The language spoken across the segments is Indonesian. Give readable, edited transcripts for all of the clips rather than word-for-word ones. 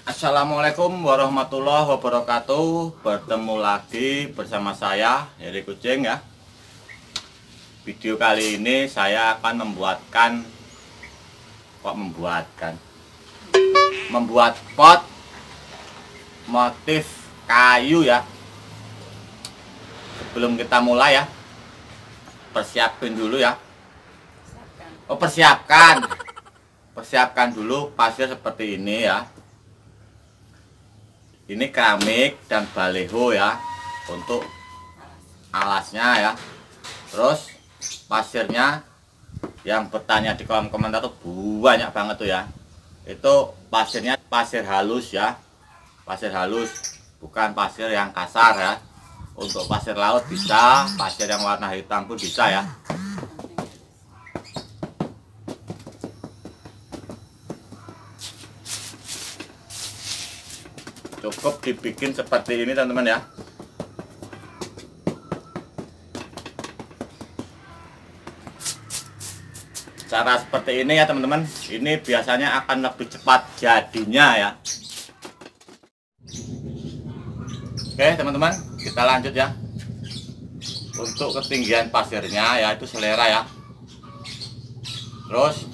Assalamualaikum warahmatullahi wabarakatuh. Bertemu lagi bersama saya Heri Kucing ya. Video kali ini saya akan membuat pot motif kayu ya. Sebelum kita mulai ya, persiapin dulu ya. Persiapkan dulu pasir seperti ini ya. Ini keramik dan baleho ya, untuk alasnya ya. Terus pasirnya, yang bertanya di kolom komentar tuh banyak banget tuh ya. Itu pasirnya pasir halus ya, pasir halus, bukan pasir yang kasar ya. Untuk pasir laut bisa, pasir yang warna hitam pun bisa ya. Cukup dibikin seperti ini teman-teman ya. Cara seperti ini ya teman-teman, ini biasanya akan lebih cepat jadinya ya. Oke teman-teman, kita lanjut ya. Untuk ketinggian pasirnya ya itu selera ya. Terus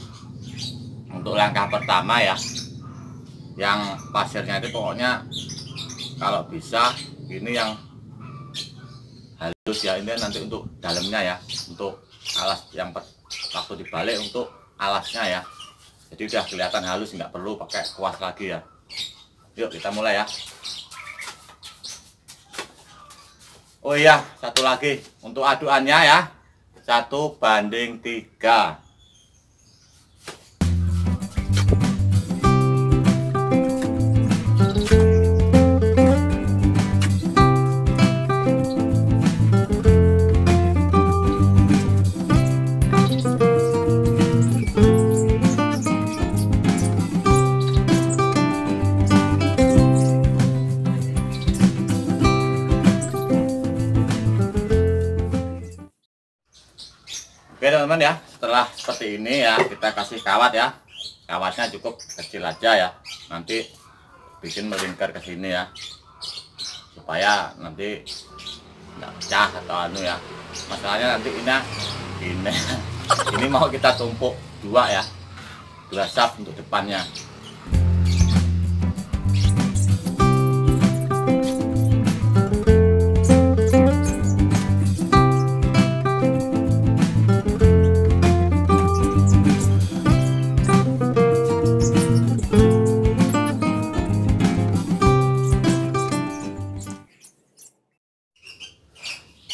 untuk langkah pertama ya, yang pasirnya itu pokoknya kalau bisa ini yang halus ya. Ini nanti untuk dalamnya ya, untuk alas yang waktu dibalik untuk alasnya ya. Jadi udah kelihatan halus, nggak perlu pakai kuas lagi ya. Yuk kita mulai ya. Oh iya, satu lagi untuk aduannya ya, 1:3. Oke teman-teman ya, setelah seperti ini ya, kita kasih kawat ya. Kawatnya cukup kecil aja ya, nanti bikin melingkar ke sini ya, supaya nanti nggak pecah atau anu ya. Masalahnya nanti ini mau kita tumpuk dua ya, 2 sap untuk depannya.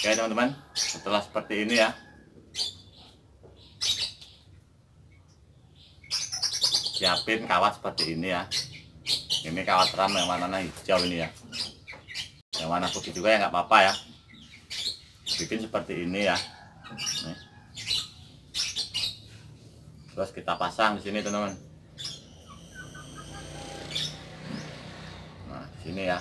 Oke teman-teman, setelah seperti ini ya, siapin kawat seperti ini ya. Ini kawat ram yang warnanya hijau ini ya, yang warna putih juga ya nggak apa-apa ya. Bikin seperti ini ya. Nih. Terus kita pasang di sini teman-teman. Nah di sini ya.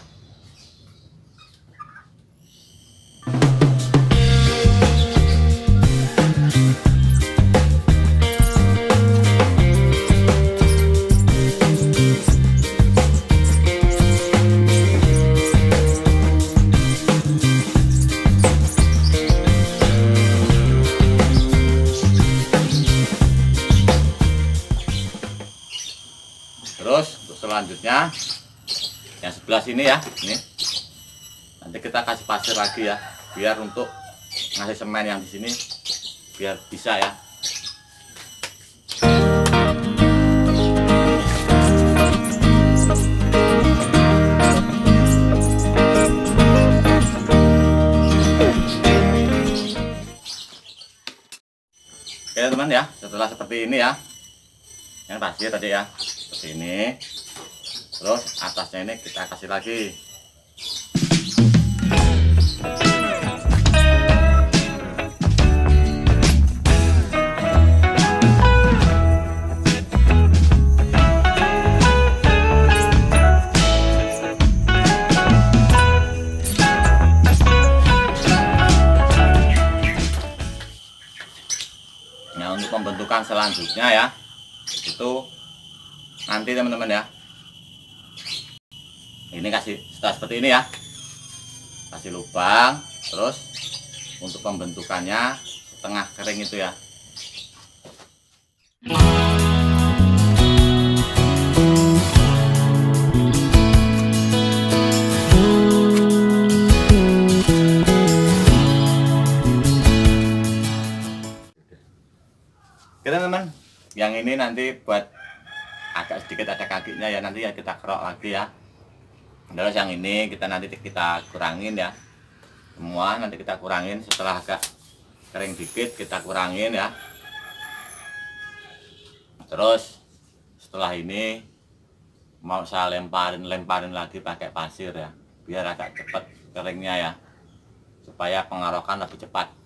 Terus untuk selanjutnya yang sebelah sini ya, ini nanti kita kasih pasir lagi ya, biar untuk ngasih semen yang di sini biar bisa ya. Oke teman ya, setelah seperti ini ya, yang pasir tadi ya, seperti ini. Terus atasnya ini kita kasih lagi. Nah, untuk pembentukan selanjutnya ya, itu nanti teman-teman ya, ini kasih setelah seperti ini ya, kasih lubang. Terus untuk pembentukannya setengah kering itu ya. Oke teman-teman, yang ini nanti buat agak sedikit ada kakinya ya, nanti ya kita kerok lagi ya. Terus yang ini nanti kita kurangin ya, semua nanti kita kurangin. Setelah agak kering dikit kita kurangin ya. Terus setelah ini mau saya lemparin lagi pakai pasir ya, biar agak cepat keringnya ya, supaya pengarokan lebih cepat.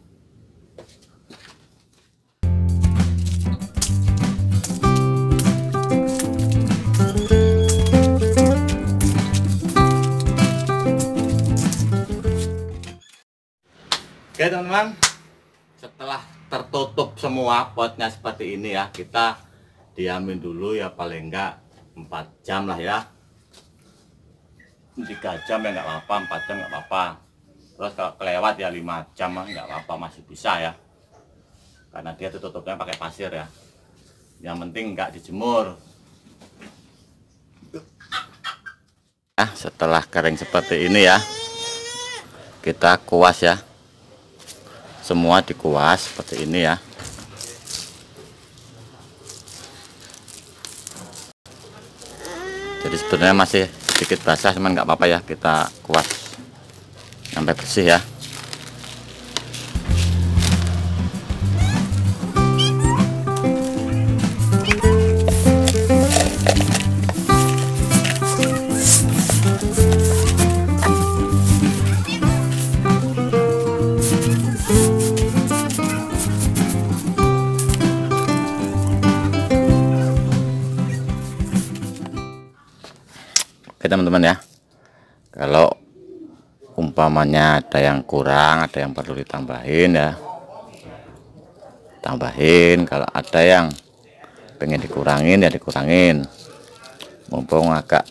Oke teman-teman, setelah tertutup semua potnya seperti ini ya, kita diamin dulu ya, paling enggak 4 jam lah ya. 3 jam ya nggak apa-apa, 4 jam nggak apa-apa. Terus kalau kelewat ya 5 jam nggak apa-apa, masih bisa ya, karena dia tutupnya pakai pasir ya. Yang penting nggak dijemur. Nah, setelah kering seperti ini ya, kita kuas ya, semua dikuas seperti ini ya. Jadi sebenarnya masih sedikit basah, cuman nggak apa-apa ya, kita kuas sampai bersih ya. Oke teman-teman ya, kalau umpamanya ada yang kurang, ada yang perlu ditambahin ya, tambahin. Kalau ada yang pengen dikurangin ya dikurangin, mumpung agak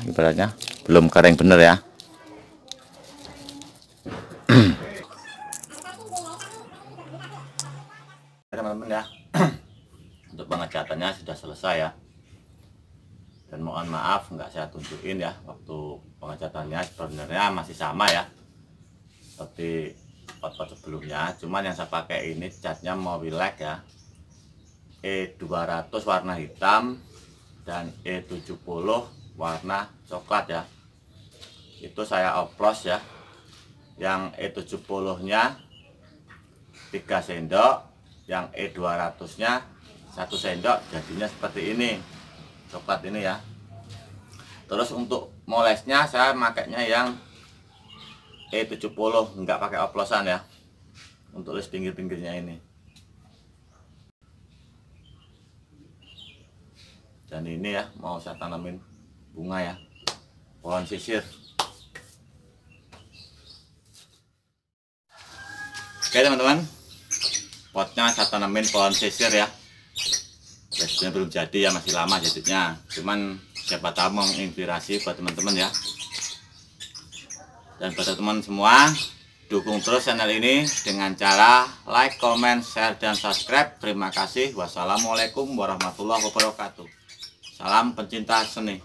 ibaratnya belum kering bener ya. Teman-teman ya, untuk pengecatannya sudah selesai ya. Dan mohon maaf nggak saya tunjukin ya, waktu pengecatannya sebenarnya masih sama ya seperti pot-pot sebelumnya, cuman yang saya pakai ini catnya Mobilek ya, E200 warna hitam dan E70 warna coklat ya. Itu saya oplos ya, yang E70 nya 3 sendok, yang E200 nya 1 sendok, jadinya seperti ini, coklat ini ya. Terus untuk molesnya saya makainya yang E70, nggak pakai oplosan ya, untuk les pinggir-pinggirnya ini. Dan ini ya mau saya tanamin bunga ya, pohon sisir. Oke teman-teman, potnya saya tanamin pohon sisir ya. Biasanya belum jadi ya, masih lama jadinya, cuman siapa tahu menginspirasi buat teman-teman ya. Dan buat teman-teman semua, dukung terus channel ini dengan cara like, comment, share, dan subscribe. Terima kasih. Wassalamualaikum warahmatullahi wabarakatuh. Salam pencinta seni.